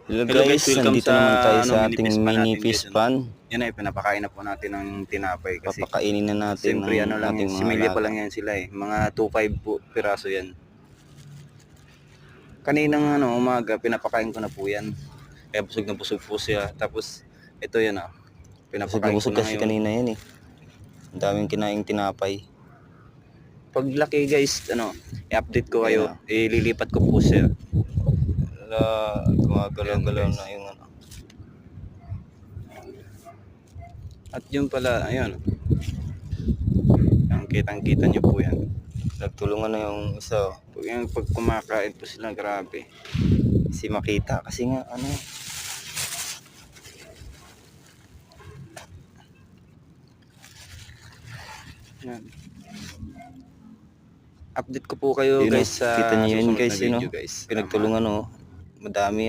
Hello guys, welcome nandito naman tayo sa mini ating fish pan mini natin, fish guys, pan. Yan ay pinapakain na po natin ng tinapay kasi Papakainin na natin siyempre ng ano lang ating yan, mga similya pa alaga. lang yan sila mga 2.5 po piraso yan. Kaninang umaga pinapakain ko na po yan, kaya busog na busog po siya. Tapos ito yan pinapakain ko Busog na kasi ngayon. kanina yan eh. Ang daming kinaing tinapay. Pag laki guys, i-update ko kayo, Yan, ililipat ko po siya. Gumagalaw-galaw na yung At yun pala, ayun, ang kitang-kita nyo po yan. nagtulungan na yung isa. Pag kumakain po sila, grabe. Si Makita kasi nga Yan. Update ko po kayo yun, guys sa kita niyo yun susunod guys, na video guys. pinagtulungan madami